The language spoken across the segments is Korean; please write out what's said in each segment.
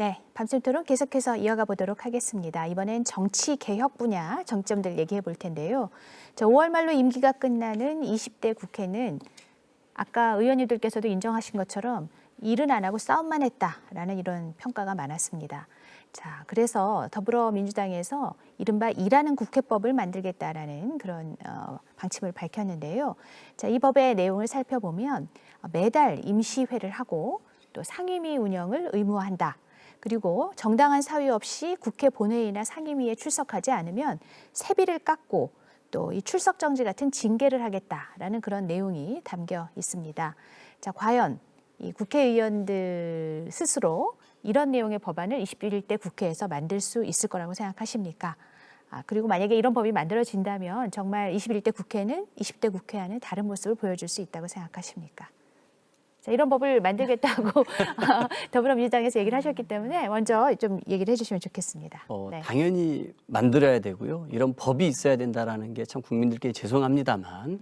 네, 밤샘 토론 계속해서 이어가 보도록 하겠습니다. 이번엔 정치 개혁 분야 정점들 얘기해 볼 텐데요. 5월 말로 임기가 끝나는 20대 국회는 아까 의원님들께서도 인정하신 것처럼 일은 안 하고 싸움만 했다라는 이런 평가가 많았습니다. 자, 그래서 더불어민주당에서 이른바 일하는 국회법을 만들겠다라는 그런 방침을 밝혔는데요. 자, 이 법의 내용을 살펴보면 매달 임시회를 하고 또 상임위 운영을 의무화한다. 그리고 정당한 사유 없이 국회 본회의나 상임위에 출석하지 않으면 세비를 깎고 또 이 출석 정지 같은 징계를 하겠다라는 그런 내용이 담겨 있습니다. 자, 과연 이 국회의원들 스스로 이런 내용의 법안을 21대 국회에서 만들 수 있을 거라고 생각하십니까? 그리고 만약에 이런 법이 만들어진다면 정말 21대 국회는 20대 국회와는 다른 모습을 보여줄 수 있다고 생각하십니까? 자, 이런 법을 만들겠다고 더불어민주당에서 얘기를 하셨기 때문에 먼저 좀 얘기를 해주시면 좋겠습니다. 네. 당연히 만들어야 되고요. 이런 법이 있어야 된다라는 게 참 국민들께 죄송합니다만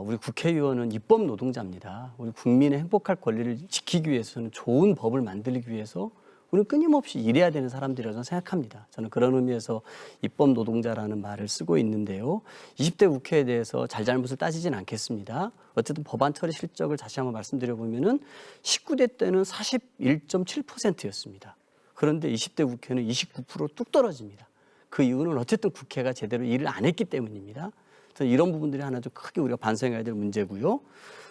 우리 국회의원은 입법 노동자입니다. 우리 국민의 행복할 권리를 지키기 위해서는 좋은 법을 만들기 위해서 우리는 끊임없이 일해야 되는 사람들이라고 생각합니다. 저는 그런 의미에서 입법 노동자라는 말을 쓰고 있는데요. 20대 국회에 대해서 잘잘못을 따지진 않겠습니다. 어쨌든 법안 처리 실적을 다시 한번 말씀드려보면은 19대 때는 41.7%였습니다. 그런데 20대 국회는 29%로 뚝 떨어집니다. 그 이유는 어쨌든 국회가 제대로 일을 안 했기 때문입니다. 저는 이런 부분들이 하나 좀 크게 우리가 반성해야 될 문제고요.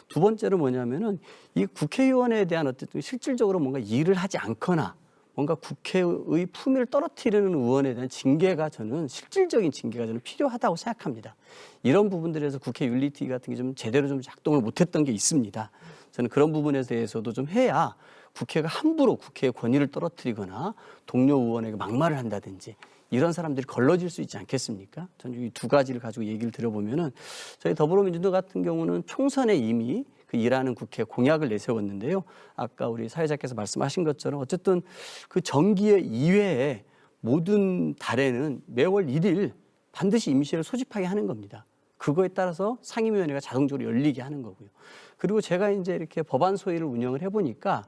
두 번째는 뭐냐면은 이 국회의원에 대한 어쨌든 실질적으로 뭔가 일을 하지 않거나 뭔가 국회의 품위를 떨어뜨리는 의원에 대한 징계가 저는 실질적인 징계가 저는 필요하다고 생각합니다. 이런 부분들에서 국회 윤리특위 같은 게 좀 제대로 좀 작동을 못했던 게 있습니다. 저는 그런 부분에 대해서도 좀 해야 국회가 함부로 국회의 권위를 떨어뜨리거나 동료 의원에게 막말을 한다든지 이런 사람들이 걸러질 수 있지 않겠습니까? 저는 이 두 가지를 가지고 얘기를 들어보면은 저희 더불어민주당 같은 경우는 총선에 이미 그 일하는 국회 공약을 내세웠는데요. 아까 우리 사회자께서 말씀하신 것처럼 어쨌든 그 정기의 이외에 모든 달에는 매월 1일 반드시 임시회를 소집하게 하는 겁니다. 그거에 따라서 상임위원회가 자동적으로 열리게 하는 거고요. 그리고 제가 이제 이렇게 법안 소위를 운영을 해보니까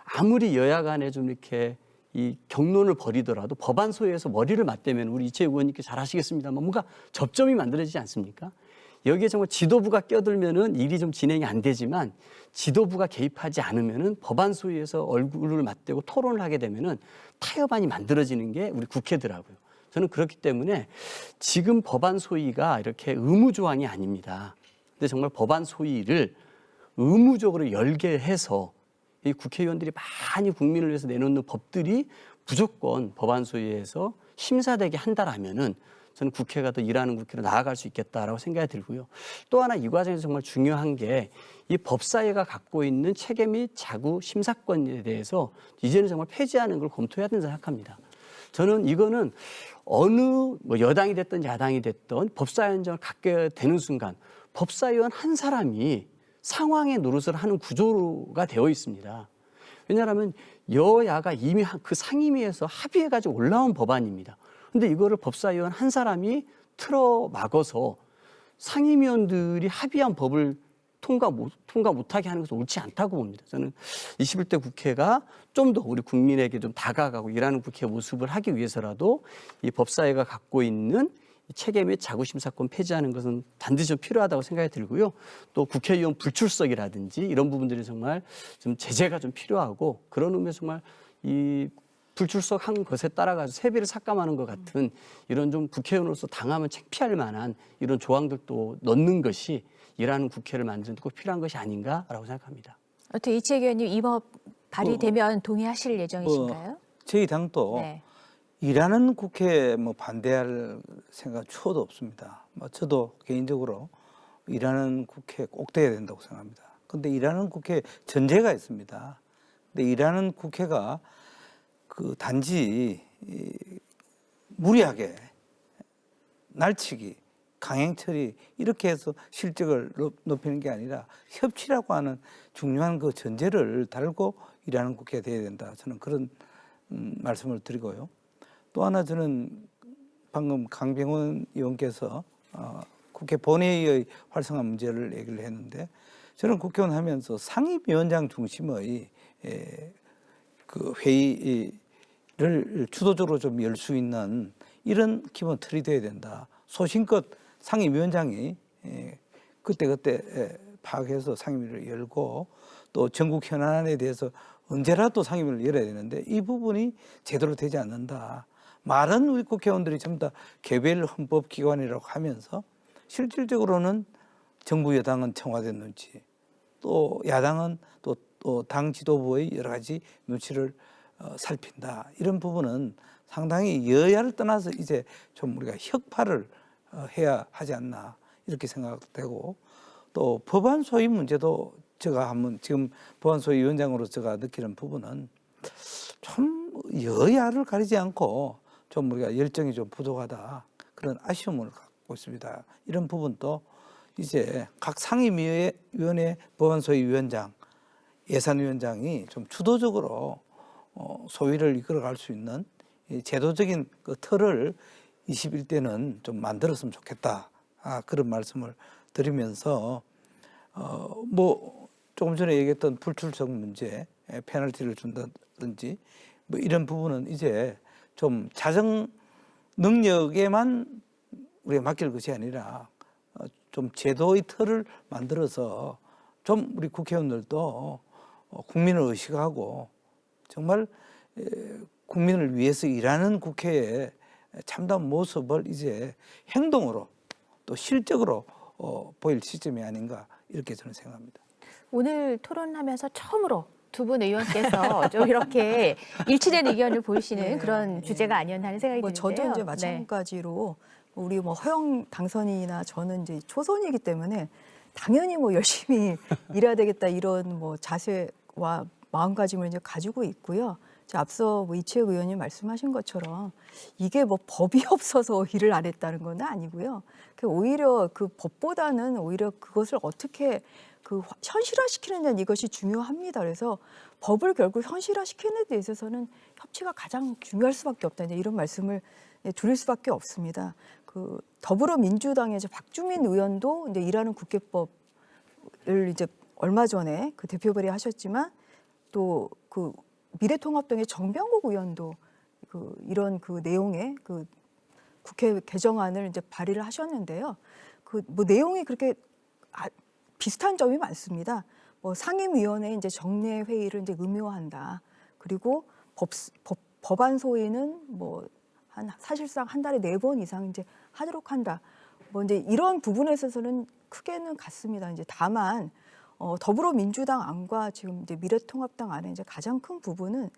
아무리 여야 간에 좀 이렇게 이 경론을 벌이더라도 법안 소위에서 머리를 맞대면 우리 이채 의원님께 잘 아시겠습니다만 뭔가 접점이 만들어지지 않습니까? 여기에 정말 지도부가 껴들면은 일이 좀 진행이 안 되지만 지도부가 개입하지 않으면은 법안 소위에서 얼굴을 맞대고 토론을 하게 되면은 타협안이 만들어지는 게 우리 국회더라고요. 저는 그렇기 때문에 지금 법안 소위가 이렇게 의무 조항이 아닙니다. 근데 정말 법안 소위를 의무적으로 열게 해서 이 국회의원들이 많이 국민을 위해서 내놓는 법들이 무조건 법안 소위에서 심사되게 한다라면은 저는 국회가 더 일하는 국회로 나아갈 수 있겠다라고 생각이 들고요. 또 하나 이 과정에서 정말 중요한 게 이 법사위가 갖고 있는 체계 및 자구 심사권에 대해서 이제는 정말 폐지하는 걸 검토해야 된다고 생각합니다. 저는 이거는 어느 뭐 여당이 됐든 야당이 됐든 법사위원장을 갖게 되는 순간 법사위원 한 사람이 상황의 노릇을 하는 구조가 되어 있습니다. 왜냐하면 여야가 이미 그 상임위에서 합의해가지고 올라온 법안입니다. 근데 이거를 법사위원 한 사람이 틀어 막아서 상임위원들이 합의한 법을 통과 못하게 하는 것은 옳지 않다고 봅니다. 저는 21대 국회가 좀 더 우리 국민에게 좀 다가가고 일하는 국회 모습을 하기 위해서라도 이 법사위가 갖고 있는 체계 및 자구심사권 폐지하는 것은 반드시 필요하다고 생각이 들고요. 또 국회의원 불출석이라든지 이런 부분들이 정말 좀 제재가 좀 필요하고 그런 의미에서 정말 이 불출석한 것에 따라가지고 세비를 삭감하는 것 같은 이런 좀 국회의원으로서 당하면 창피할 만한 이런 조항들도 넣는 것이 일하는 국회를 만드는 데 꼭 필요한 것이 아닌가라고 생각합니다. 어떻게 이채기 의원님 이 법 발의되면 동의하실 예정이신가요? 저희 당도 네. 일하는 국회에 뭐 반대할 생각 추호도 없습니다. 저도 개인적으로 일하는 국회 꼭 돼야 된다고 생각합니다. 그런데 일하는 국회 전제가 있습니다. 근데 일하는 국회가 그 단지 무리하게 날치기, 강행 처리 이렇게 해서 실적을 높이는 게 아니라 협치라고 하는 중요한 그 전제를 달고 일하는 국회가 돼야 된다. 저는 그런 말씀을 드리고요. 또 하나 저는 방금 강병원 의원께서 국회 본회의의 활성화 문제를 얘기를 했는데 저는 국회의원 하면서 상임위원장 중심의 그 회의 주도적으로 좀 열 수 있는 이런 기본 틀이 돼야 된다. 소신껏 상임위원장이 그때그때 파악해서 상임위를 열고 또 전국 현안에 대해서 언제라도 상임위를 열어야 되는데 이 부분이 제대로 되지 않는다. 말은 우리 국회의원들이 전부 다 개별 헌법기관이라고 하면서 실질적으로는 정부 여당은 청와대 눈치, 또 야당은 또 당 지도부의 여러 가지 눈치를 살핀다. 이런 부분은 상당히 여야를 떠나서 이제 좀 우리가 혁파를 해야 하지 않나 이렇게 생각되고, 또 법안 소위 문제도 제가 한번 지금 법안 소위 위원장으로 제가 느끼는 부분은 좀 여야를 가리지 않고 좀 우리가 열정이 좀 부족하다 그런 아쉬움을 갖고 있습니다. 이런 부분도 이제 각 상임위원회 법안 소위 위원장, 예산위원장이 좀 주도적으로 소위를 이끌어갈 수 있는 제도적인 그 틀을 21대는 좀 만들었으면 좋겠다. 그런 말씀을 드리면서 뭐 조금 전에 얘기했던 불출석 문제, 페널티를 준다든지 뭐 이런 부분은 이제 좀 자정 능력에만 우리가 맡길 것이 아니라 좀 제도의 틀을 만들어서 좀 우리 국회의원들도 국민을 의식하고 정말 국민을 위해서 일하는 국회의 참다운 모습을 이제 행동으로 또 실적으로 보일 시점이 아닌가 이렇게 저는 생각합니다. 오늘 토론하면서 처음으로 두 분 의원께서 좀 이렇게 일치된 의견을 보이시는 네, 그런 주제가 아니었나 하는 생각이 뭐 드는데요. 저도 이제 네. 마찬가지로 우리 뭐 허영 당선인이나 저는 이제 초선이기 때문에 당연히 뭐 열심히 일해야 되겠다 이런 뭐 자세와 마음가짐을 이제 가지고 있고요. 앞서 뭐 이채혁 의원님 말씀하신 것처럼 이게 뭐 법이 없어서 일을 안 했다는 건 아니고요. 오히려 그 법보다는 오히려 그것을 어떻게 그 현실화시키느냐 이것이 중요합니다. 그래서 법을 결국 현실화시키는 데 있어서는 협치가 가장 중요할 수밖에 없다. 이제 이런 말씀을 드릴 수밖에 없습니다. 그 더불어민주당의 이제 박주민 의원도 이제 일하는 국회법을 이제 얼마 전에 그 대표 발의하셨지만 또 그 미래통합당의 정병국 의원도 그 이런 그 내용의 그 국회 개정안을 이제 발의를 하셨는데요. 그 뭐 내용이 그렇게 비슷한 점이 많습니다. 뭐 상임위원회 이제 정례 회의를 이제 의무화한다. 그리고 법안 소위는 뭐 사실상 한 달에 4번 이상 이제 하도록 한다. 뭐 이제 이런 부분에 있어서는 크게는 같습니다. 이제 다만 더불어민주당 안과 지금 이제 미래통합당 안에 이제 가장 큰 부분은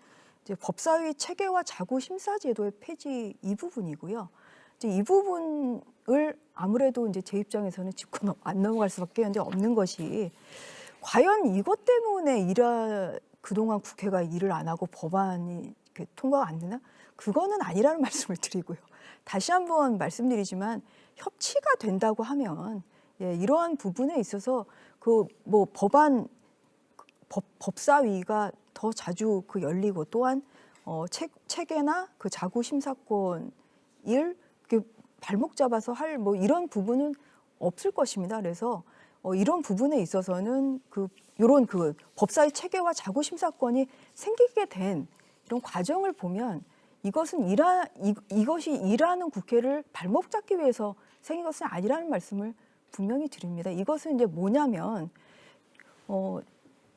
이제 법사위 체계화 자구 심사 제도의 폐지 이 부분이고요. 이제 이 부분을 아무래도 이제 제 입장에서는 짚고 안 넘어갈 수밖에 이제 없는 것이 과연 이것 때문에 그동안 국회가 일을 안 하고 법안이 통과가 안 되나? 그거는 아니라는 말씀을 드리고요. 다시 한번 말씀드리지만 협치가 된다고 하면 이러한 부분에 있어서 그 뭐 법사위가 더 자주 그 열리고 또한 체계나 그 자구 심사권 일 발목 잡아서 할 뭐 이런 부분은 없을 것입니다. 그래서 이런 부분에 있어서는 이런 그 법사위 체계와 자구 심사권이 생기게 된 이런 과정을 보면 이것은 이것이 일하는 국회를 발목 잡기 위해서 생긴 것은 아니라는 말씀을 분명히 드립니다. 이것은 이제 뭐냐면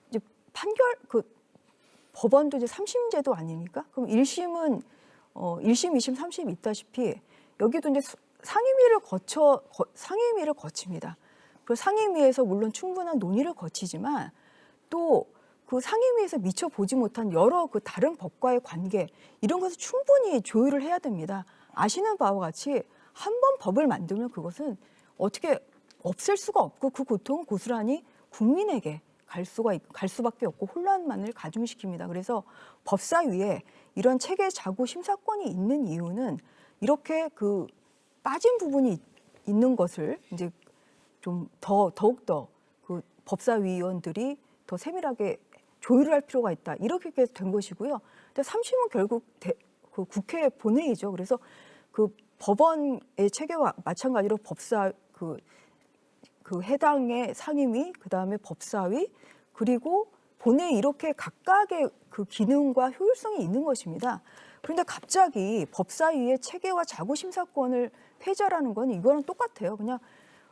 이제 판결 법원도 이제 3심제도 아닙니까? 그럼 1심은 1심, 2심, 3심 있다시피 여기도 이제 상임위를 거칩니다. 그 상임위에서 물론 충분한 논의를 거치지만 또 그 상임위에서 미처 보지 못한 여러 그 다른 법과의 관계 이런 것을 충분히 조율을 해야 됩니다. 아시는 바와 같이 한 번 법을 만들면 그것은 어떻게 없앨 수가 없고 그 고통은 고스란히 국민에게 갈 수밖에 없고 혼란만을 가중시킵니다. 그래서 법사위에 이런 체계 자구 심사권이 있는 이유는 이렇게 그 빠진 부분이 있는 것을 이제 좀 더욱더 그 법사위원들이 더 세밀하게 조율을 할 필요가 있다. 이렇게 된 것이고요. 근데 3심은 결국 그 국회 본회의죠. 그래서 그 법원의 체계와 마찬가지로 그 해당의 상임위, 그 다음에 법사위, 그리고 본에 이렇게 각각의 그 기능과 효율성이 있는 것입니다. 그런데 갑자기 법사위의 체계와 자구심사권을 폐지하라는 건 이거랑 똑같아요. 그냥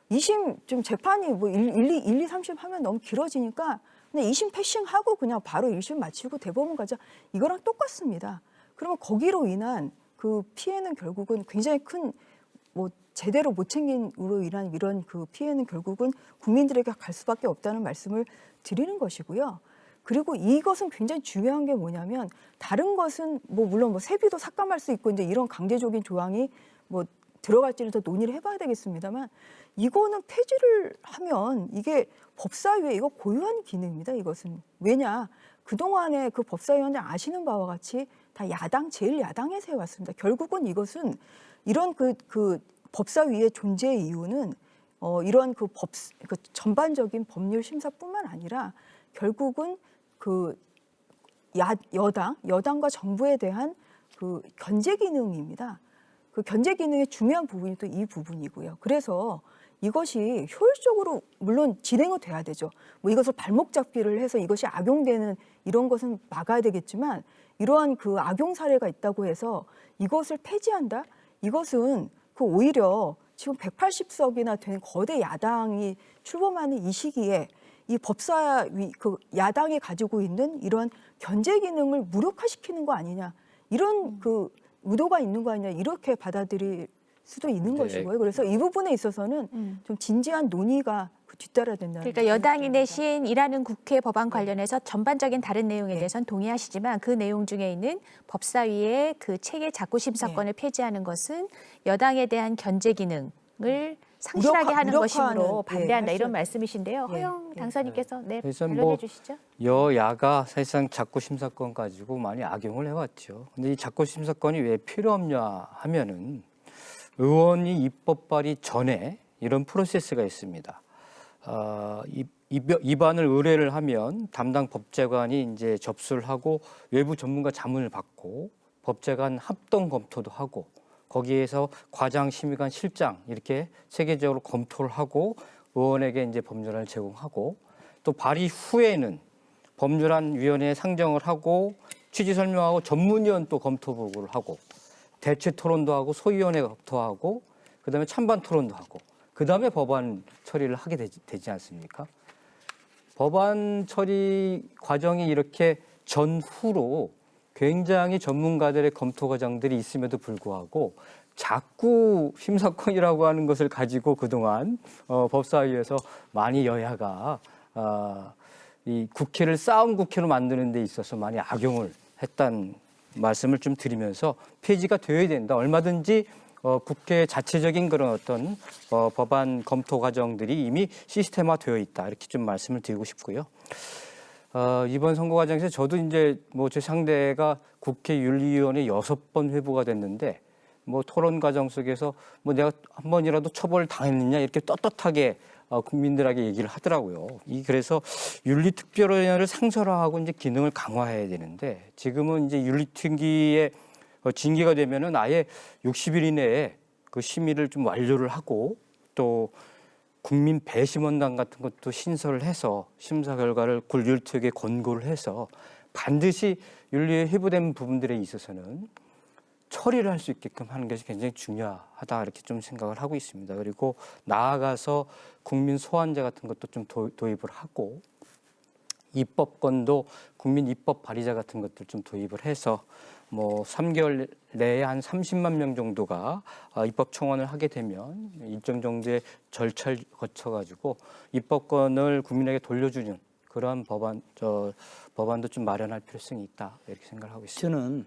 2심 좀 재판이 뭐 1, 2, 3심 하면 너무 길어지니까 그냥 2심 패싱하고 그냥 바로 1심 마치고 대법원 가자. 이거랑 똑같습니다. 그러면 거기로 인한 그 피해는 결국은 굉장히 큰 뭐 제대로 못 챙긴으로 인한 이런 그 피해는 결국은 국민들에게 갈 수밖에 없다는 말씀을 드리는 것이고요. 그리고 이것은 굉장히 중요한 게 뭐냐면 다른 것은 뭐 물론 뭐 세비도 삭감할 수 있고 이제 이런 강제적인 조항이 뭐 들어갈지는 더 논의를 해봐야 되겠습니다만 이거는 폐지를 하면 이게 법사위에 이거 고유한 기능입니다. 이것은 왜냐 그동안에 그 법사위원들 아시는 바와 같이 다 야당 제일 야당에서 해왔습니다. 결국은 이것은 이런 그 법사위의 존재 이유는 이런 그 전반적인 법률 심사뿐만 아니라 결국은 그 여당과 정부에 대한 그 견제 기능입니다. 그 견제 기능의 중요한 부분이 또 이 부분이고요. 그래서 이것이 효율적으로 물론 진행은 돼야 되죠. 뭐 이것을 발목 잡기를 해서 이것이 악용되는 이런 것은 막아야 되겠지만 이러한 그 악용 사례가 있다고 해서 이것을 폐지한다? 이것은 그 오히려 지금 180석이나 된 거대 야당이 출범하는 이 시기에 이 법사위 그 야당이 가지고 있는 이런 견제 기능을 무력화시키는 거 아니냐 이런 그 의도가 있는 거 아니냐 이렇게 받아들일 수도 있는 것이고요. 그래서 이 부분에 있어서는 좀 진지한 논의가 뒤따라야 된다는. 그러니까 여당이 내신 일하는 국회 법안 관련해서 전반적인 다른 내용에 대해서는 동의하시지만 그 내용 중에 있는 법사위의 그 체계 자구심사권을 폐지하는 것은 여당에 대한 견제 기능을 상실하게 하는 것이므로 반대한다 이런 말씀이신데요. 허영 당선인께서 반론해 주시죠. 여야가 사실상 자구심사권 가지고 많이 악용을 해왔죠. 근데 이 자구심사권이 왜 필요 없냐 하면은 의원이 입법 발의 전에 이런 프로세스가 있습니다. 입안을 의뢰를 하면 담당 법제관이 이제 접수를 하고 외부 전문가 자문을 받고 법제관 합동 검토도 하고 거기에서 과장, 심의관, 실장 이렇게 체계적으로 검토를 하고 의원에게 이제 법률안을 제공하고 또 발의 후에는 법률안 위원회에 상정을 하고 취지 설명하고 전문위원 또 검토 보고를 하고 대체 토론도 하고 소위원회 검토하고 그다음에 찬반 토론도 하고 그다음에 법안 처리를 하게 되지 않습니까? 법안 처리 과정이 이렇게 전후로 굉장히 전문가들의 검토 과정들이 있음에도 불구하고 자꾸 심사권이라고 하는 것을 가지고 그동안 법사위에서 많이 여야가 이 국회를 싸움 국회로 만드는 데 있어서 많이 악용을 했다는 말씀을 좀 드리면서 폐지가 되어야 된다. 얼마든지 국회 자체적인 그런 어떤 법안 검토 과정들이 이미 시스템화되어 있다. 이렇게 좀 말씀을 드리고 싶고요. 이번 선거 과정에서 저도 이제 뭐 제 상대가 국회 윤리위원회 6번 회부가 됐는데 뭐 토론 과정 속에서 뭐 내가 한 번이라도 처벌 당했느냐 이렇게 떳떳하게 국민들에게 얘기를 하더라고요. 그래서 윤리특별위원회를 상설화하고 이제 기능을 강화해야 되는데 지금은 이제 윤리특위의 징계가 되면은 아예 60일 이내에 그 심의를 좀 완료를 하고 또 국민 배심원단 같은 것도 신설을 해서 심사 결과를 윤리특위에 권고를 해서 반드시 윤리에 회부된 부분들에 있어서는 처리를 할 수 있게끔 하는 것이 굉장히 중요하다 이렇게 좀 생각을 하고 있습니다. 그리고 나아가서 국민 소환제 같은 것도 좀 도입을 하고 입법권도 국민 입법 발의자 같은 것들 좀 도입을 해서 뭐 3개월 내에 한 30만 명 정도가 입법 청원을 하게 되면 일정 정도의 절차를 거쳐가지고 입법권을 국민에게 돌려주는 그러한 법안도 좀 마련할 필요성이 있다 이렇게 생각을 하고 있습니다. 저는